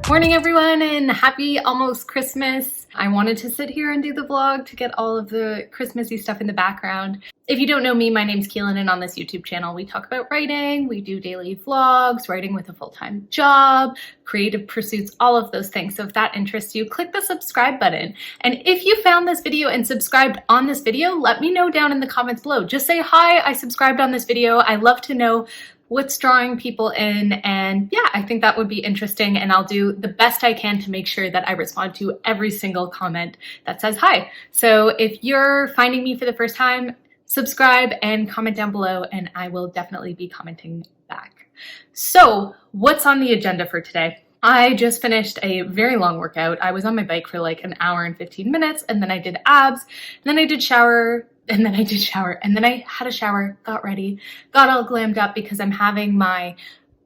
Morning everyone, and happy almost Christmas. I wanted to sit here and do the vlog to get all of the Christmassy stuff in the background. If you don't know me, my name's Jacquelyn, and on this YouTube channel we talk about writing, we do daily vlogs, writing with a full-time job, creative pursuits, all of those things. So if that interests you, click the subscribe button. And if you found this video and subscribed on this video, let me know down in the comments below. Just say, hi, I subscribed on this video. I love to know what's drawing people in, and yeah, I think that would be interesting, and I'll do the best I can to make sure that I respond to every single comment that says hi. So if you're finding me for the first time, subscribe and comment down below, and I will definitely be commenting back. So what's on the agenda for today? I just finished a very long workout. I was on my bike for like an hour and 15 minutes, and then I did abs, and then I did shower, and then I had a shower, got ready, got all glammed up because I'm having my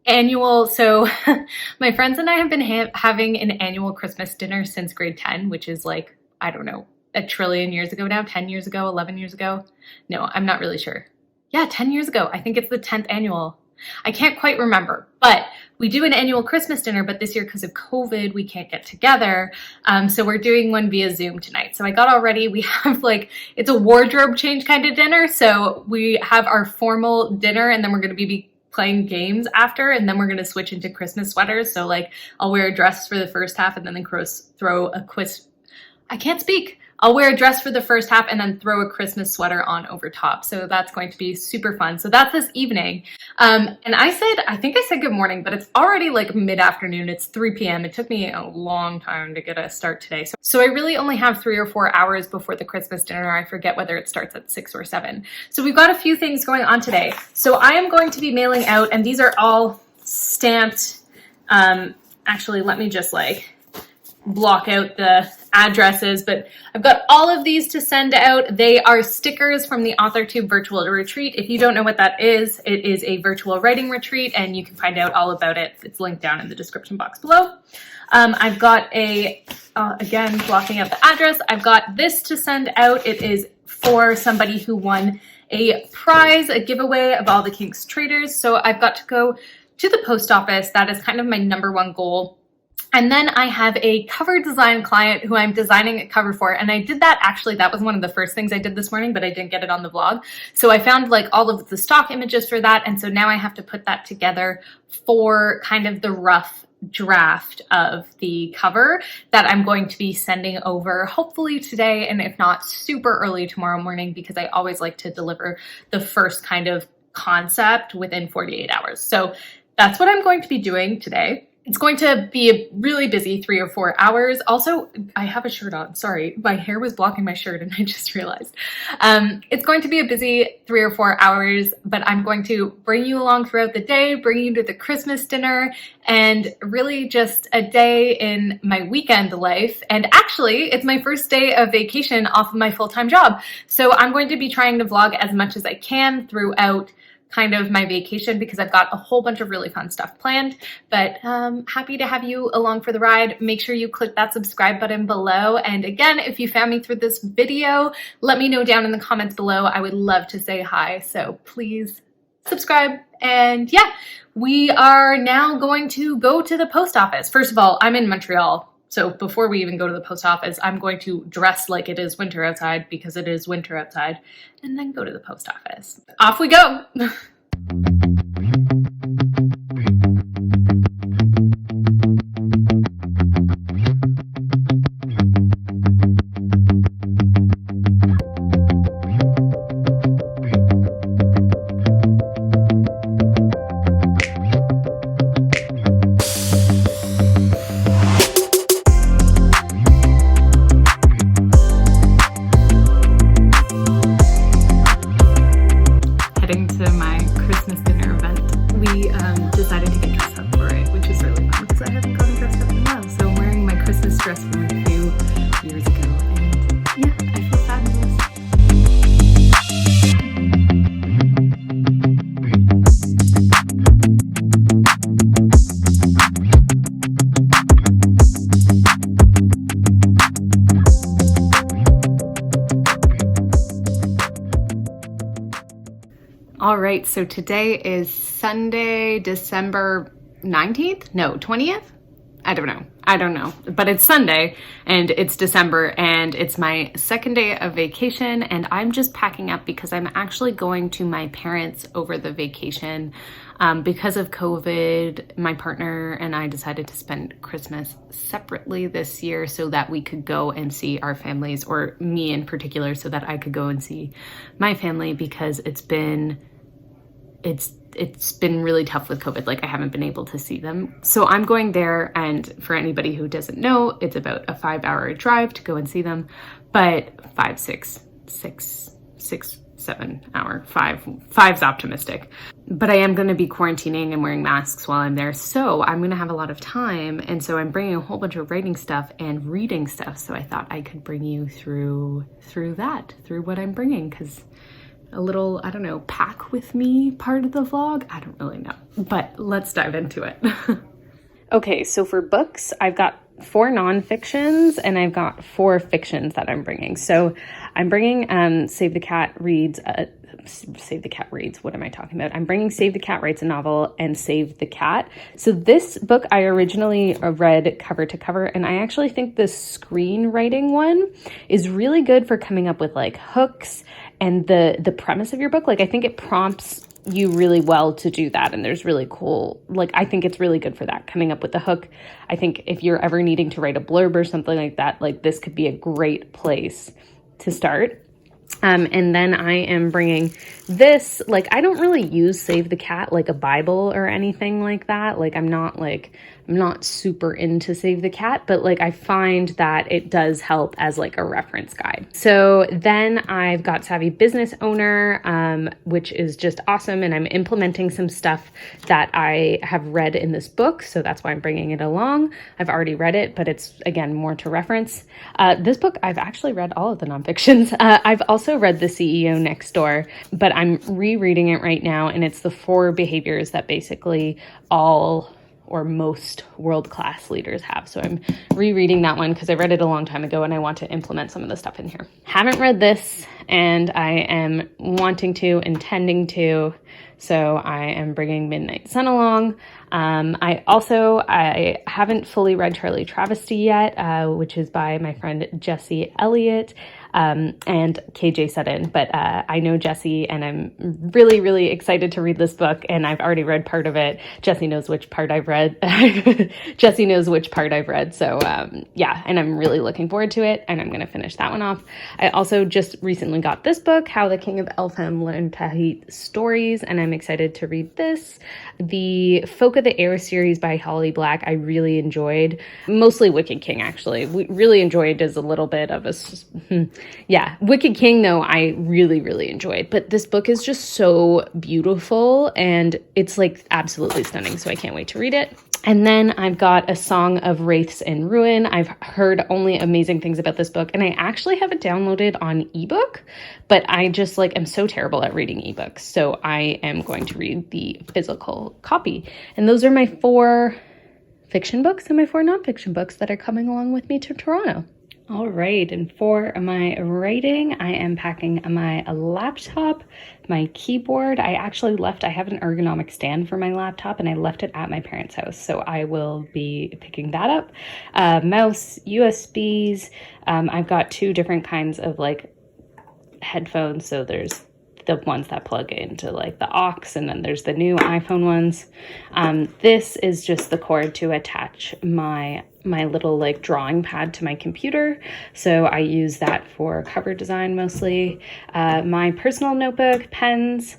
annual, so my friends and I have been having an annual Christmas dinner since grade 10, which is like, I don't know, a trillion years ago now, 10 years ago, 11 years ago. No, I'm not really sure. Yeah, 10 years ago. I think it's the 10th annual. I can't quite remember, but we do an annual Christmas dinner, but this year because of COVID, we can't get together. So we're doing one via Zoom tonight. So I got all ready. We have like, it's a wardrobe change kind of dinner. So we have our formal dinner, and then we're going to be playing games after, and then we're going to switch into Christmas sweaters. So like I'll wear a dress for the first half and then throw a quiz. I can't speak. I'll wear a dress for the first half and then throw a Christmas sweater on over top. So that's going to be super fun. So that's this evening. And I think I said good morning, but it's already like mid-afternoon. It's 3 p.m. It took me a long time to get a start today. So I really only have 3 or 4 hours before the Christmas dinner. I forget whether it starts at 6 or 7. So we've got a few things going on today. So I am going to be mailing out, and these are all stamped. Actually, let me just like block out the addresses, but I've got all of these to send out. They are stickers from the AuthorTube Virtual Retreat. If you don't know what that is, it is a virtual writing retreat, and you can find out all about it. It's linked down in the description box below. I've got again, blocking out the address, I've got this to send out. It is for somebody who won a prize, a giveaway of all the Kinks traders. So I've got to go to the post office. That is kind of my #1 goal. And then I have a cover design client who I'm designing a cover for. And I did that, actually, that was one of the first things I did this morning, but I didn't get it on the vlog. So I found like all of the stock images for that. And so now I have to put that together for kind of the rough draft of the cover that I'm going to be sending over hopefully today, and if not super early tomorrow morning, because I always like to deliver the first kind of concept within 48 hours. So that's what I'm going to be doing today. It's going to be a really busy 3 or 4 hours. Also, I have a shirt on. Sorry, my hair was blocking my shirt and I just realized. It's going to be a busy 3 or 4 hours, but I'm going to bring you along throughout the day, bring you to the Christmas dinner, and really just a day in my weekend life. And actually, it's my first day of vacation off of my full-time job. So I'm going to be trying to vlog as much as I can throughout kind of my vacation, because I've got a whole bunch of really fun stuff planned. But happy to have you along for the ride. Make sure you click that subscribe button below. And again, if you found me through this video, let me know down in the comments below. I would love to say hi. So please subscribe. And yeah, we are now going to go to the post office. First of all, I'm in Montreal. So before we even go to the post office, I'm going to dress like it is winter outside, because it is winter outside, and then go to the post office. Off we go. All right, so today is Sunday, December 19th? No, 20th? I don't know, but it's Sunday and it's December and it's my second day of vacation, and I'm just packing up because I'm actually going to my parents over the vacation. Because of COVID, my partner and I decided to spend Christmas separately this year so that we could go and see our families, or me in particular, so that I could go and see my family, because it's been really tough with COVID. Like, I haven't been able to see them. So I'm going there, and for anybody who doesn't know, it's about a 5-hour drive to go and see them, but 5's optimistic. But I am going to be quarantining and wearing masks while I'm there, so I'm going to have a lot of time, and so I'm bringing a whole bunch of writing stuff and reading stuff, so I thought I could bring you through what I'm bringing, because a little, I don't know, pack with me part of the vlog. I don't really know, but let's dive into it. Okay, so for books, I've got 4 nonfictions and I've got 4 fictions that I'm bringing. So I'm bringing Save the Cat Reads, what am I talking about? I'm bringing Save the Cat Writes a Novel and Save the Cat. So this book I originally read cover to cover, and I actually think the screenwriting one is really good for coming up with like hooks and the premise of your book. Like, I think it prompts you really well to do that, and there's really cool, like, I think it's really good for that, coming up with the hook. I think if you're ever needing to write a blurb or something like that, like, this could be a great place to start. And then I am bringing this, like, I don't really use Save the Cat like a Bible or anything like that. Like, I'm not super into Save the Cat, but like, I find that it does help as like a reference guide. So then I've got Savvy Business Owner, which is just awesome. And I'm implementing some stuff that I have read in this book. So that's why I'm bringing it along. I've already read it, but it's, again, more to reference. This book, I've actually read all of the nonfictions. I've also read The CEO Next Door, but I'm rereading it right now. And it's the 4 behaviors that basically all or most world-class leaders have. So I'm rereading that one because I read it a long time ago and I want to implement some of the stuff in here. Haven't read this, and I am intending to. So I am bringing Midnight Sun along. I haven't fully read Charlie Travesty yet, which is by my friend Jesse Elliott. And KJ Sutton, but I know Jesse, and I'm really, really excited to read this book, and I've already read part of it. Jesse knows which part I've read. So yeah, and I'm really looking forward to it, and I'm going to finish that one off. I also just recently got this book, How the King of Elfham Learned to Hate Stories, and I'm excited to read this. The Folk of the Air series by Holly Black, I really enjoyed. Mostly Wicked King, actually. We really enjoyed as a little bit of a... Yeah, Wicked King, though, I really, really enjoyed. But this book is just so beautiful, and it's like absolutely stunning, so I can't wait to read it. And then I've got A Song of Wraiths and Ruin. I've heard only amazing things about this book, and I actually have it downloaded on ebook, but I just am so terrible at reading ebooks, so I am going to read the physical copy. And those are my 4 fiction books and my 4 nonfiction books that are coming along with me to Toronto. All right, and for my writing, I am packing my laptop, my keyboard. I have an ergonomic stand for my laptop, and I left it at my parents' house, so I will be picking that up. Mouse, USBs. I've got 2 different kinds of headphones, so there's the ones that plug into the aux, and then there's the new iPhone ones. This is just the cord to attach my little drawing pad to my computer, so I use that for cover design mostly. My personal notebook, pens,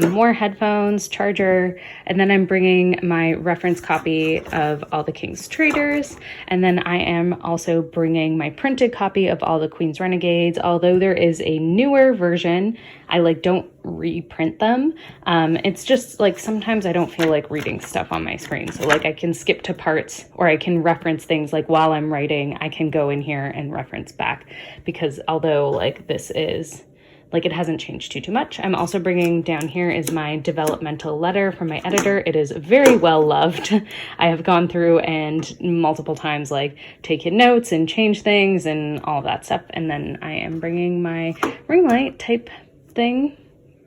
more headphones, charger, and then I'm bringing my reference copy of All the King's Traitors, and then I am also bringing my printed copy of All the Queen's Renegades, although there is a newer version. I don't reprint them. It's just sometimes I don't feel like reading stuff on my screen, so I can skip to parts, or I can reference things while I'm writing. I can go in here and reference back, because although this is it hasn't changed too much. I'm also bringing down here is my developmental letter from my editor. It is very well loved. I have gone through and multiple times taken notes and changed things and all that stuff. And then I am bringing my ring light type thing,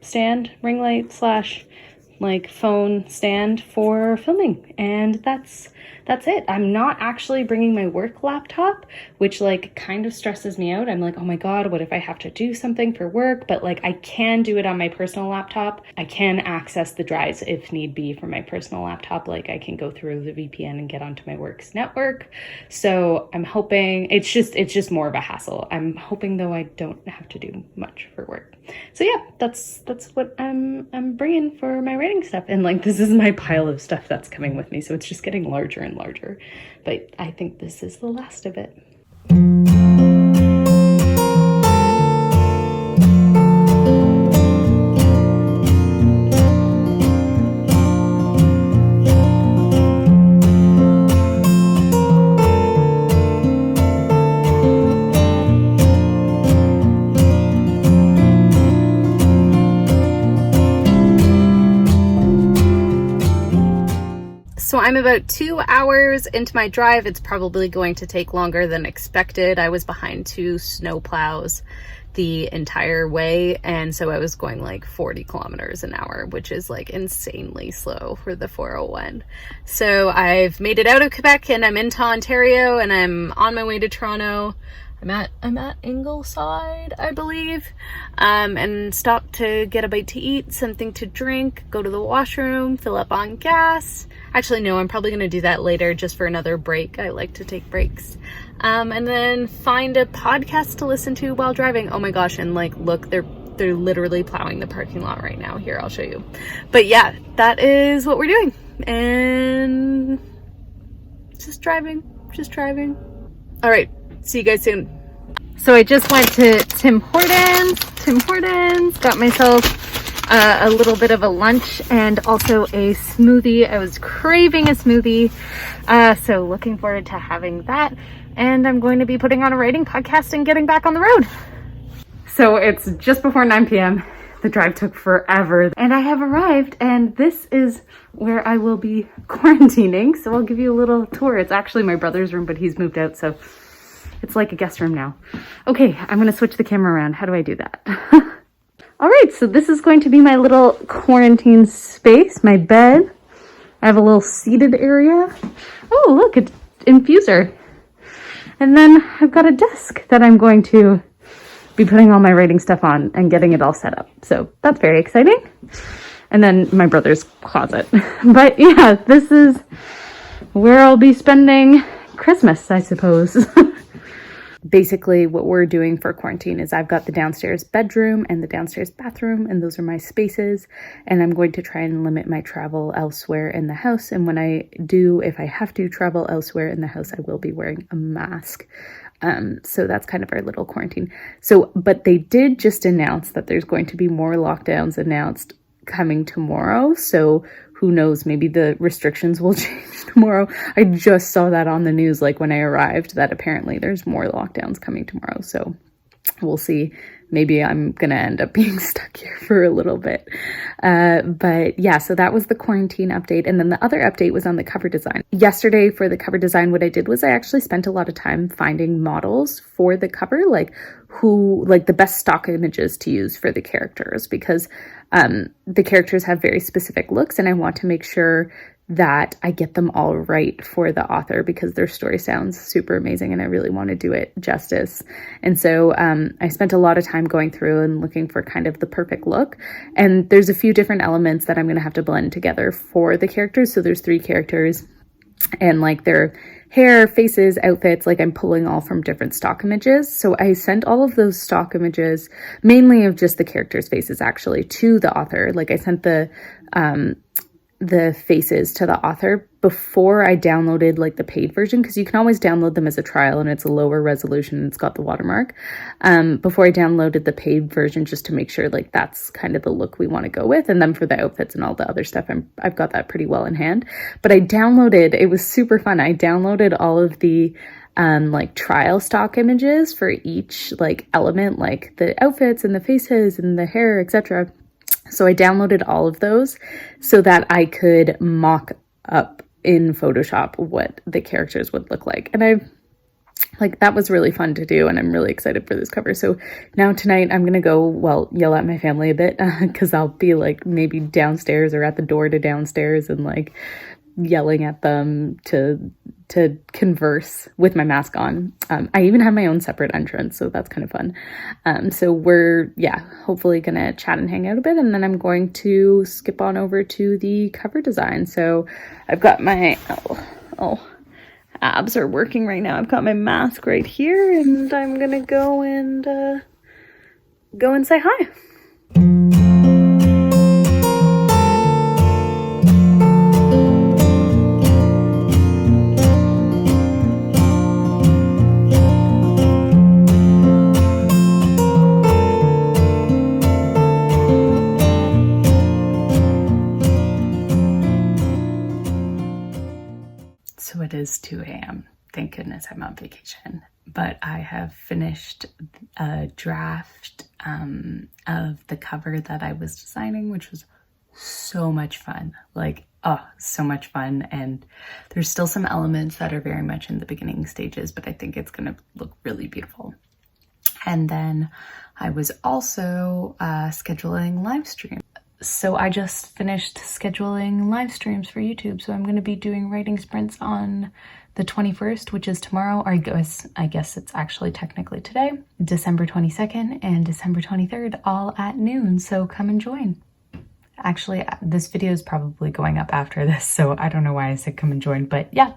stand, ring light / like phone stand for filming, and that's it. I'm not actually bringing my work laptop, which like kind of stresses me out. I'm like, oh my god, what if I have to do something for work? But like I can do it on my personal laptop. I can access the drives if need be from my personal laptop. Like I can go through the VPN and get onto my work's network. So I'm hoping it's just more of a hassle. I'm hoping though I don't have to do much for work. So yeah, that's what I'm bringing for my writing stuff. And like this is my pile of stuff that's coming with me, so it's just getting larger and larger. But I think this is the last of it. So I'm about 2 hours into my drive. It's probably going to take longer than expected. I was behind 2 snow plows the entire way, and so I was going like 40 kilometers an hour, which is like insanely slow for the 401. So I've made it out of Quebec and I'm into Ontario, and I'm on my way to Toronto. I'm at Ingleside, I believe, and stopped to get a bite to eat, something to drink, go to the washroom, fill up on gas. Actually, no, I'm probably going to do that later just for another break. I like to take breaks. And then find a podcast to listen to while driving. Oh my gosh, and like, look, they're literally plowing the parking lot right now. Here, I'll show you. But yeah, that is what we're doing. And just driving. All right. See you guys soon. So I just went to Tim Hortons, got myself a little bit of a lunch and also a smoothie. I was craving a smoothie, so looking forward to having that. And I'm going to be putting on a writing podcast and getting back on the road. So it's just before 9 p.m. The drive took forever, and I have arrived, and this is where I will be quarantining. So I'll give you a little tour. It's actually my brother's room, but he's moved out, so it's like a guest room now. Okay, I'm gonna switch the camera around. How do I do that? All right, so this is going to be my little quarantine space, my bed. I have a little seated area. Oh, look, it's infuser. And then I've got a desk that I'm going to be putting all my writing stuff on and getting it all set up. So that's very exciting. And then my brother's closet. But yeah, this is where I'll be spending Christmas, I suppose. Basically, what we're doing for quarantine is I've got the downstairs bedroom and the downstairs bathroom, and those are my spaces. And I'm going to try and limit my travel elsewhere in the house. And when I do, if I have to travel elsewhere in the house, I will be wearing a mask. So that's kind of our little quarantine. So, but they did just announce that there's going to be more lockdowns announced coming tomorrow. So who knows, maybe the restrictions will change tomorrow. I just saw that on the news, like when I arrived, that apparently there's more lockdowns coming tomorrow. So we'll see. Maybe I'm going to end up being stuck here for a little bit. But yeah, so that was the quarantine update. And then the other update was on the cover design. Yesterday for the cover design, what I did was I actually spent a lot of time finding models for the cover, like the best stock images to use for the characters, because the characters have very specific looks, and I want to make sure that I get them all right for the author, because their story sounds super amazing and I really want to do it justice. And so I spent a lot of time going through and looking for kind of the perfect look. And there's a few different elements that I'm going to have to blend together for the characters. So there's 3 characters, and like their hair, faces, outfits, like I'm pulling all from different stock images. So I sent all of those stock images, mainly of just the characters' faces actually, to the author. Like I sent the faces to the author before I downloaded like the paid version, because you can always download them as a trial and it's a lower resolution and it's got the watermark. Before I downloaded the paid version, just to make sure like that's kind of the look we want to go with. And then for the outfits and all the other stuff, I've got that pretty well in hand. But it was super fun. I downloaded all of the like trial stock images for each like element, like the outfits and the faces and the hair, etc. So I downloaded all of those so that I could mock up in Photoshop what the characters would look like. And like that was really fun to do, and I'm really excited for this cover. So now tonight I'm gonna go, well, yell at my family a bit because I'll be like maybe downstairs or at the door to downstairs and like yelling at them to converse with my mask on. I even have my own separate entrance, so that's kind of fun. So we're, hopefully gonna chat and hang out a bit, and then I'm going to skip on over to the cover design. So I've got my, abs are working right now. I've got my mask right here, and I'm gonna go and say hi. So it is 2 a.m. Thank goodness I'm on vacation. But I have finished a draft of the cover that I was designing, which was so much fun. Like, so much fun. And there's still some elements that are very much in the beginning stages, but I think it's going to look really beautiful. And then I was also scheduling live streams. So I just finished scheduling live streams for YouTube. So I'm going to be doing writing sprints on the 21st, which is tomorrow. Or I guess it's actually technically today, December 22nd and December 23rd, all at noon. So come and join. Actually, this video is probably going up after this, so I don't know why I said come and join. But yeah,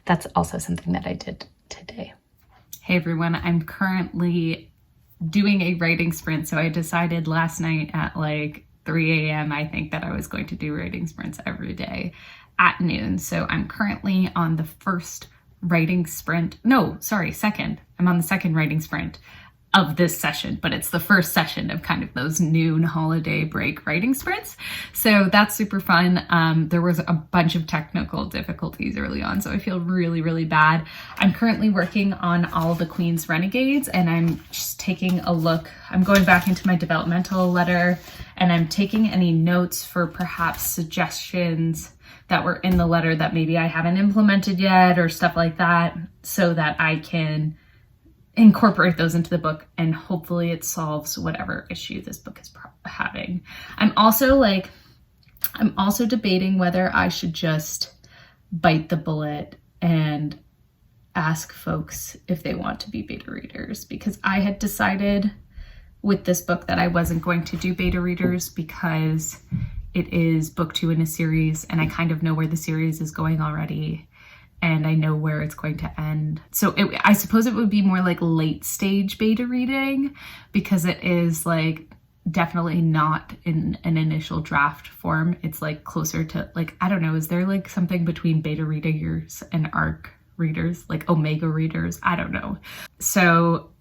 that's also something that I did today. Hey everyone, I'm currently doing a writing sprint. So I decided last night at like 3 a.m. I think that I was going to do writing sprints every day at noon. So I'm currently on the second. I'm on the second writing sprint of this session, but it's the first session of kind of those noon holiday break writing sprints. So that's super fun. There was a bunch of technical difficulties early on, so I feel really, really bad. I'm currently working on all the Queen's Renegades, and I'm just taking a look. I'm going back into my developmental letter, and I'm taking any notes for perhaps suggestions that were in the letter that maybe I haven't implemented yet or stuff like that, so that I can incorporate those into the book, and hopefully it solves whatever issue this book is having. I'm also debating whether I should just bite the bullet and ask folks if they want to be beta readers, because I had decided with this book that I wasn't going to do beta readers because it is book 2 in a series, and I kind of know where the series is going already, and I know where it's going to end. So I suppose it would be more like late stage beta reading, because it is like definitely not in an initial draft form. It's like closer to like, I don't know, is there like something between beta readers and ARC readers, like Omega readers? I don't know. So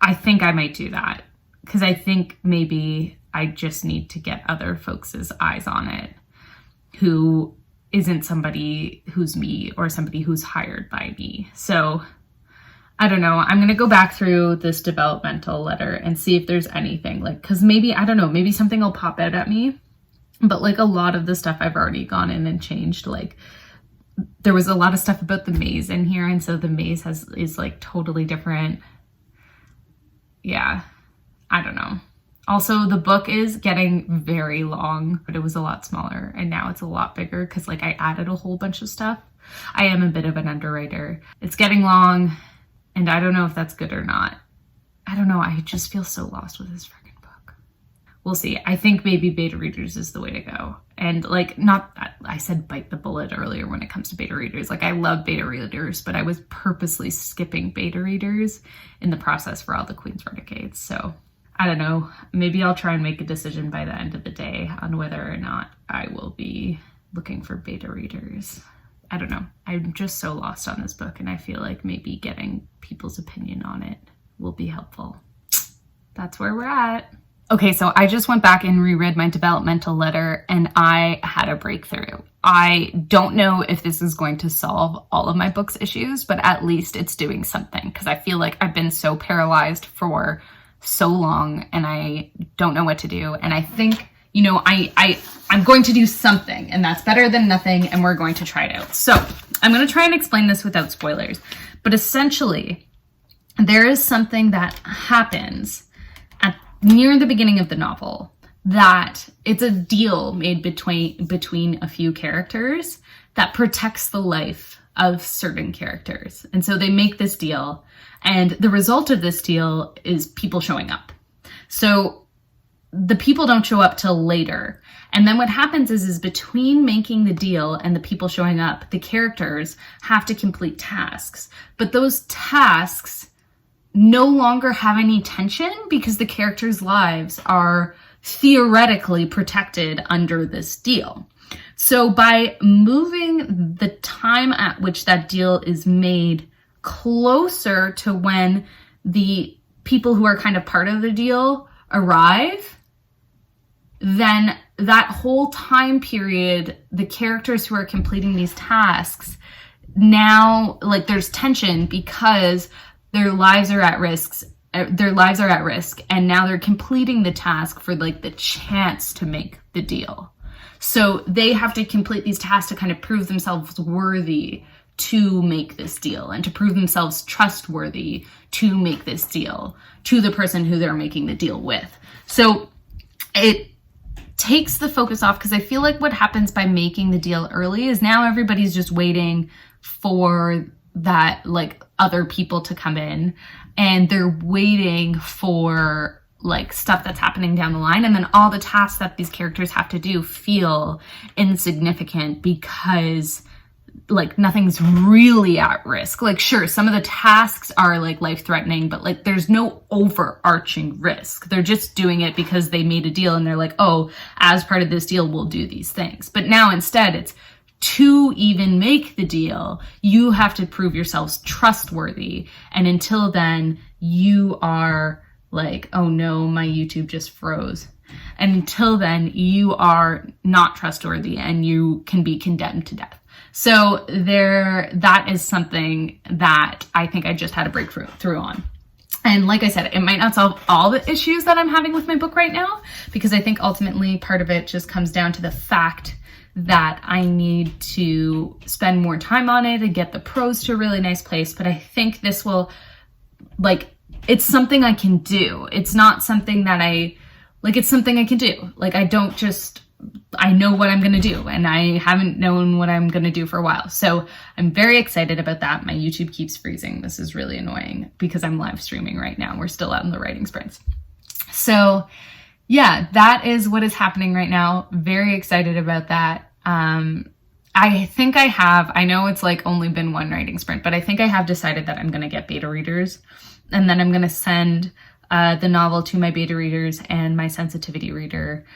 I think I might do that, because I think maybe I just need to get other folks' eyes on it who isn't somebody who's me or somebody who's hired by me. So I don't know. I'm going to go back through this developmental letter and see if there's anything like, because maybe, I don't know, maybe something will pop out at me. But like a lot of the stuff I've already gone in and changed. Like there was a lot of stuff about the maze in here, and so the maze is like totally different. Yeah, I don't know. Also, the book is getting very long, but it was a lot smaller, and now it's a lot bigger because like I added a whole bunch of stuff. I am a bit of an underwriter. It's getting long, and I don't know if that's good or not. I don't know. I just feel so lost with this freaking book. We'll see. I think maybe beta readers is the way to go. And like, not that I said bite the bullet earlier when it comes to beta readers. Like I love beta readers, but I was purposely skipping beta readers in the process for all the Queen's Renegades. So I don't know, maybe I'll try and make a decision by the end of the day on whether or not I will be looking for beta readers. I don't know. I'm just so lost on this book, and I feel like maybe getting people's opinion on it will be helpful. That's where we're at. Okay, so I just went back and reread my developmental letter, and I had a breakthrough. I don't know if this is going to solve all of my book's issues, but at least it's doing something, because I feel like I've been so paralyzed for so long and I don't know what to do. And I think, I'm going to do something, and that's better than nothing, and we're going to try it out. So I'm going to try and explain this without spoilers, but essentially there is something that happens near the beginning of the novel that it's a deal made between a few characters that protects the life of certain characters. And so they make this deal, and the result of this deal is people showing up. So the people don't show up till later. And then what happens is between making the deal and the people showing up, the characters have to complete tasks. But those tasks no longer have any tension because the characters' lives are theoretically protected under this deal. So by moving the time at which that deal is made closer to when the people who are kind of part of the deal arrive, then that whole time period, the characters who are completing these tasks, now, like, there's tension because their lives are at risk, and now they're completing the task for, like, the chance to make the deal. So they have to complete these tasks to kind of prove themselves worthy to make this deal and to prove themselves trustworthy to make this deal to the person who they're making the deal with. So it takes the focus off, because I feel like what happens by making the deal early is now everybody's just waiting for that, like, other people to come in, and they're waiting for, like, stuff that's happening down the line, and then all the tasks that these characters have to do feel insignificant because, like, nothing's really at risk. Like, sure, some of the tasks are, like, life-threatening, but, like, there's no overarching risk. They're just doing it because they made a deal and they're like, oh, as part of this deal, we'll do these things. But now instead, it's to even make the deal, you have to prove yourselves trustworthy. And until then, you are like, oh no, my YouTube just froze. And until then, you are not trustworthy and you can be condemned to death. So that is something that I think I just had a breakthrough on. And like I said, it might not solve all the issues that I'm having with my book right now, because I think ultimately part of it just comes down to the fact that I need to spend more time on it and get the prose to a really nice place. But I think this will, like, it's something I can do. It's not something that it's something I can do. Like, I know what I'm going to do, and I haven't known what I'm going to do for a while. So I'm very excited about that. My YouTube keeps freezing. This is really annoying because I'm live streaming right now. We're still out in the writing sprints. So yeah, that is what is happening right now. Very excited about that. I think I know it's like only been one writing sprint, but I think I have decided that I'm going to get beta readers, and then I'm going to send the novel to my beta readers and my sensitivity reader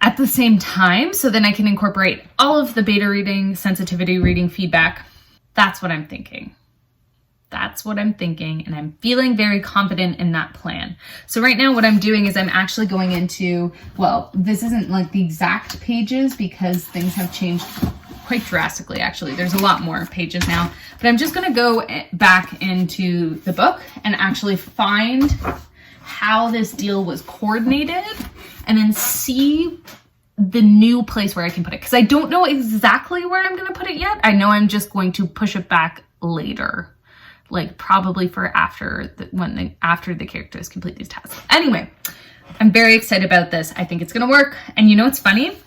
at the same time, so then I can incorporate all of the beta reading, sensitivity reading feedback. That's what I'm thinking. And I'm feeling very confident in that plan. So right now what I'm doing is I'm actually going into, well, this isn't like the exact pages because things have changed quite drastically, actually. There's a lot more pages now, but I'm just going to go back into the book and actually find how this deal was coordinated and then see the new place where I can put it. Because I don't know exactly where I'm going to put it yet. I know I'm just going to push it back later, like probably for after the characters complete these tasks. Anyway, I'm very excited about this. I think it's going to work. And you know what's funny?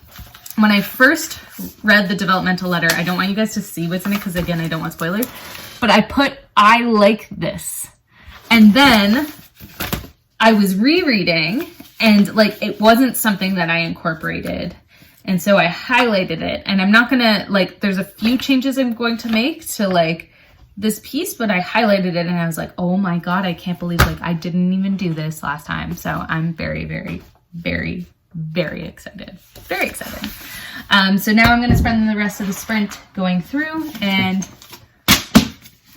When I first read the developmental letter, I don't want you guys to see what's in it because, again, I don't want spoilers, but I like this. And then I was rereading, and like it wasn't something that I incorporated. And so I highlighted it, and I'm not gonna, like, there's a few changes I'm going to make to like this piece, but I highlighted it and I was like, oh my God, I can't believe like I didn't even do this last time. So I'm very, very, very, very excited. Very excited. So now I'm going to spend the rest of the sprint going through and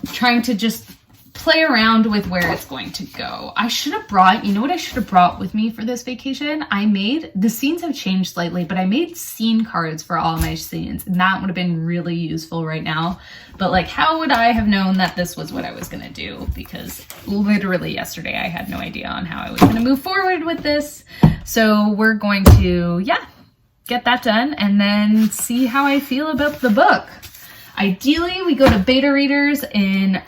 trying to just play around with where it's going to go. I should have brought, you know what I should have brought with me for this vacation? The scenes have changed slightly, but I made scene cards for all my scenes, and that would have been really useful right now. But like, how would I have known that this was what I was going to do? Because literally yesterday I had no idea on how I was going to move forward with this. So we're going to, get that done and then see how I feel about the book. Ideally, we go to beta readers in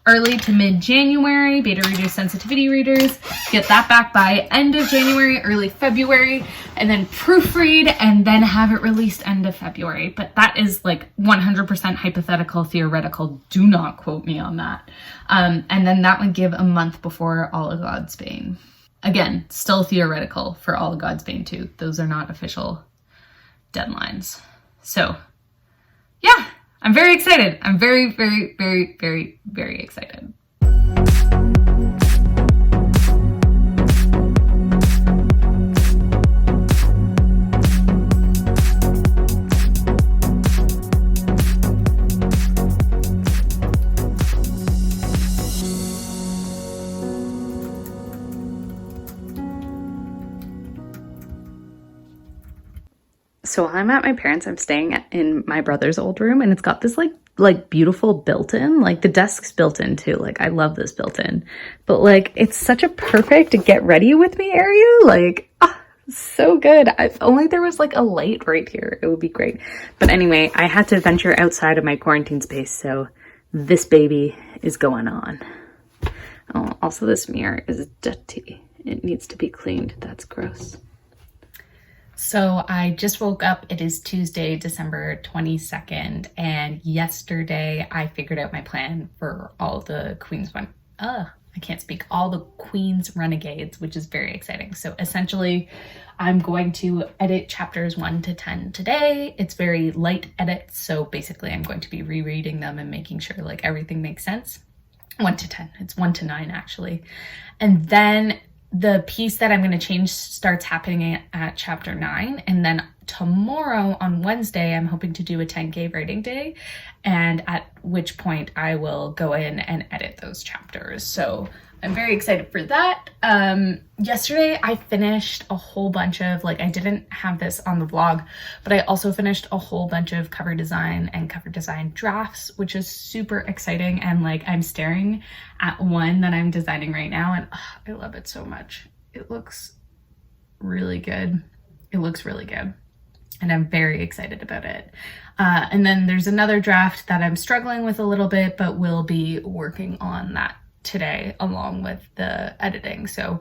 early to mid-January, beta readers, sensitivity readers, get that back by end of January, early February, and then proofread and then have it released end of February. But that is like 100% hypothetical, theoretical. Do not quote me on that. And then that would give a month before All of God's Bane. Again, still theoretical for All of God's Bane too. Those are not official deadlines. So yeah, I'm very excited. I'm very, very, very, very, very excited. So I'm at my parents'. I'm staying in my brother's old room, and it's got this like beautiful built-in, like the desk's built-in too. Like I love this built-in, but like it's such a perfect get ready with me area. Like so good. If only there was like a light right here, it would be great. But anyway, I had to venture outside of my quarantine space, so this baby is going on. Oh, also this mirror is dirty. It needs to be cleaned. That's gross. So I just woke up. It is Tuesday, December 22nd. And yesterday I figured out my plan for all the all the Queen's Renegades, which is very exciting. So essentially I'm going to edit chapters 1 to 10 today. It's very light edits. So basically I'm going to be rereading them and making sure like everything makes sense. 1 to 10. It's 1 to 9 actually. And then the piece that I'm going to change starts happening at chapter 9. And then tomorrow on Wednesday, I'm hoping to do a 10K writing day. And at which point I will go in and edit those chapters. So I'm very excited for that. Yesterday I finished a whole bunch of, like, I didn't have this on the vlog, but I also finished a whole bunch of cover design and cover design drafts, which is super exciting. And like, I'm staring at one that I'm designing right now, and I love it so much. It looks really good. It looks really good. And I'm very excited about it. And then there's another draft that I'm struggling with a little bit, but we'll be working on that today along with the editing. So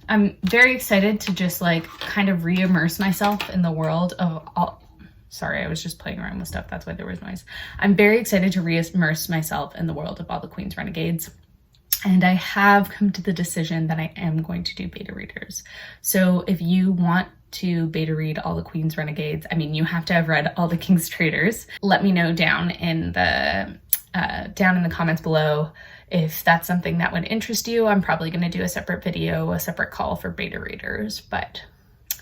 I'm very excited to just like kind of re-immerse myself in the world of all. Sorry, I was just playing around with stuff. That's why there was noise. I'm very excited to re-immerse myself in the world of all the Queen's Renegades. And I have come to the decision that I am going to do beta readers. So if you want to beta read all the Queen's Renegades, I mean, you have to have read all the King's Traitors. Let me know down in the comments below if that's something that would interest you. I'm probably going to do a separate video, a separate call for beta readers, but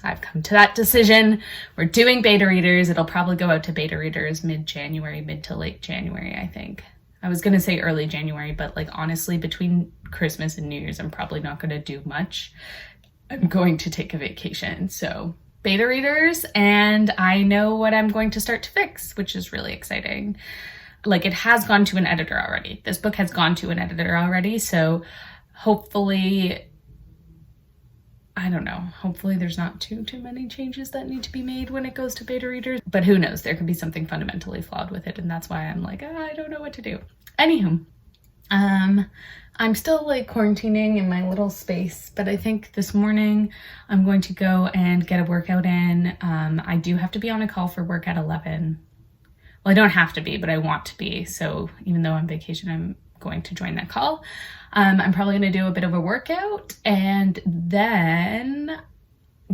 I've come to that decision. We're doing beta readers. It'll probably go out to beta readers mid-January, mid to late January, I think. I was going to say early January, but like honestly, between Christmas and New Year's, I'm probably not going to do much. I'm going to take a vacation. So beta readers, and I know what I'm going to start to fix, which is really exciting. Like, it has gone to an editor already. This book has gone to an editor already. So hopefully, I don't know, hopefully there's not too many changes that need to be made when it goes to beta readers. But who knows? There could be something fundamentally flawed with it. And that's why I'm like, I don't know what to do. Anywho, I'm still like quarantining in my little space, but I think this morning I'm going to go and get a workout in. I do have to be on a call for work at 11. Well, I don't have to be, but I want to be. So even though I'm on vacation, I'm going to join that call. I'm probably going to do a bit of a workout and then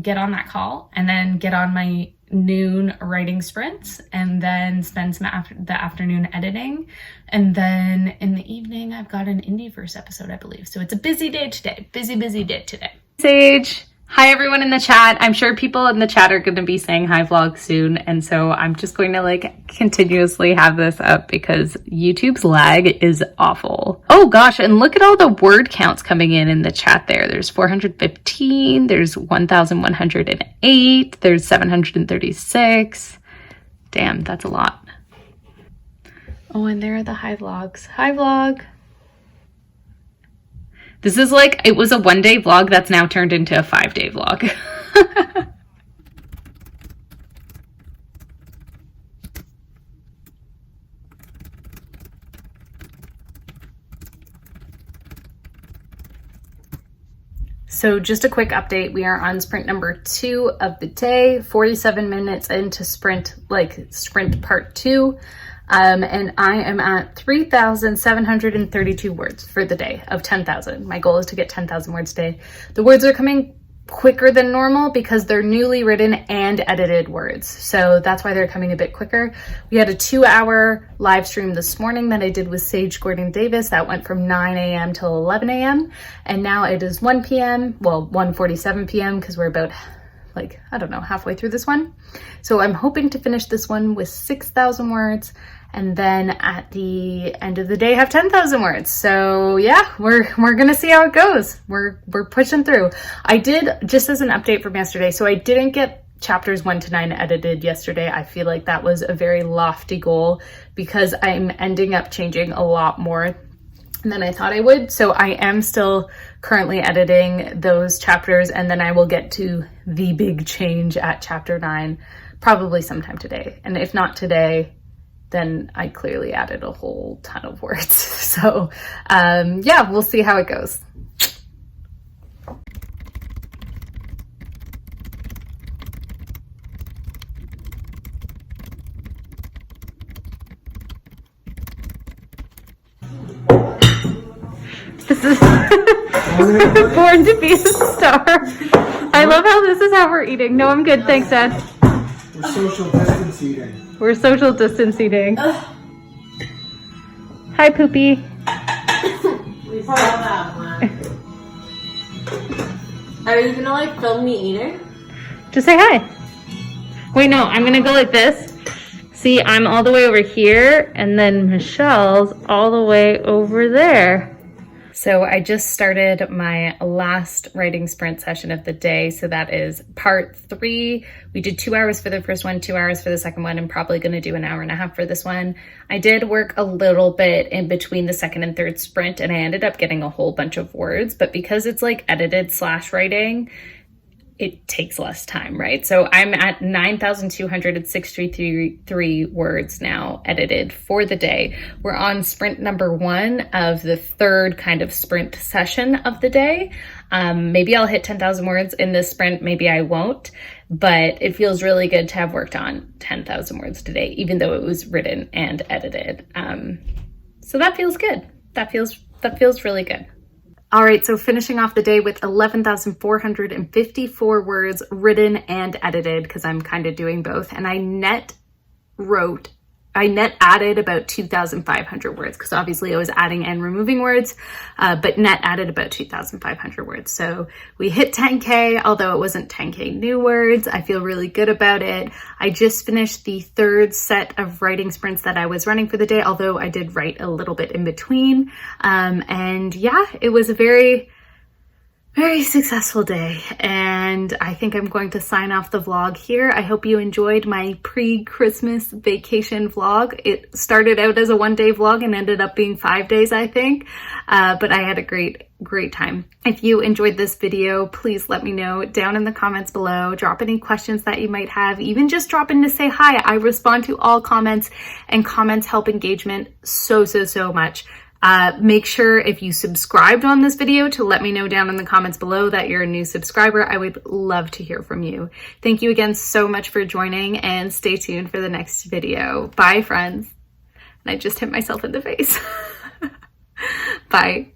get on that call and then get on my noon writing sprints and then spend some the afternoon editing. And then in the evening, I've got an Indieverse episode, I believe. So it's a busy day today. Busy day today. Sage. Hi everyone in the chat. I'm sure people in the chat are going to be saying hi vlog soon. And so I'm just going to like continuously have this up because YouTube's lag is awful. Oh gosh. And look at all the word counts coming in the chat there. There's 415. There's 1,108. There's 736. Damn, that's a lot. Oh, and there are the hi vlogs. Hi vlog. This is like, it was a 1-day vlog that's now turned into a 5-day vlog. So just a quick update, we are on sprint number 2 of the day, 47 minutes into sprint part 2. And I am at 3,732 words for the day of 10,000. My goal is to get 10,000 words a day. The words are coming quicker than normal because they're newly written and edited words. So that's why they're coming a bit quicker. We had a 2-hour live stream this morning that I did with Sage Gordon Davis that went from 9 a.m. till 11 a.m. And now it is 1 p.m. Well, 1:47 p.m. because we're about halfway through this one. So I'm hoping to finish this one with 6,000 words and then at the end of the day have 10,000 words. So yeah, we're gonna see how it goes. We're pushing through. I did, just as an update from yesterday, so I didn't get chapters 1 to 9 edited yesterday. I feel like that was a very lofty goal because I'm ending up changing a lot more than I thought I would. So I am still currently editing those chapters, and then I will get to the big change at chapter 9 probably sometime today. And if not today, then I clearly added a whole ton of words. So yeah, we'll see how it goes. This is born to be a star. I love how this is how we're eating. No, I'm good. Thanks, Dad. We're social distance eating. We're social distance eating. Hi, Poopy. We saw that one. Are you gonna film me eating? Just say hi. Wait, no, I'm gonna go like this. See, I'm all the way over here, and then Michelle's all the way over there. So I just started my last writing sprint session of the day. So that is part 3. We did 2 hours for the first one, 2 hours for the second one, and probably going to do 1.5 hours for this one. I did work a little bit in between the second and third sprint, and I ended up getting a whole bunch of words, but because it's like edited / writing, it takes less time, right? So I'm at 9,263 words now edited for the day. We're on sprint number 1 of the third kind of sprint session of the day. Maybe I'll hit 10,000 words in this sprint, maybe I won't, but it feels really good to have worked on 10,000 words today, even though it was written and edited. So that feels good. That feels really good. All right, so finishing off the day with 11,454 words written and edited, because I'm kind of doing both. And I net added about 2,500 words, because obviously I was adding and removing words, but net added about 2,500 words. So we hit 10K, although it wasn't 10K new words. I feel really good about it. I just finished the third set of writing sprints that I was running for the day, although I did write a little bit in between. And yeah, it was a very successful day, and I think I'm going to sign off the vlog here. I hope you enjoyed my pre-Christmas vacation vlog. It started out as a 1-day vlog and ended up being 5 days, I think, but I had a great time. If you enjoyed this video, please let me know down in the comments below. Drop any questions that you might have, even just drop in to say hi. I respond to all comments, and comments help engagement so much. Make sure if you subscribed on this video to let me know down in the comments below that you're a new subscriber. I would love to hear from you. Thank you again so much for joining, and stay tuned for the next video. Bye, friends. And I just hit myself in the face. Bye.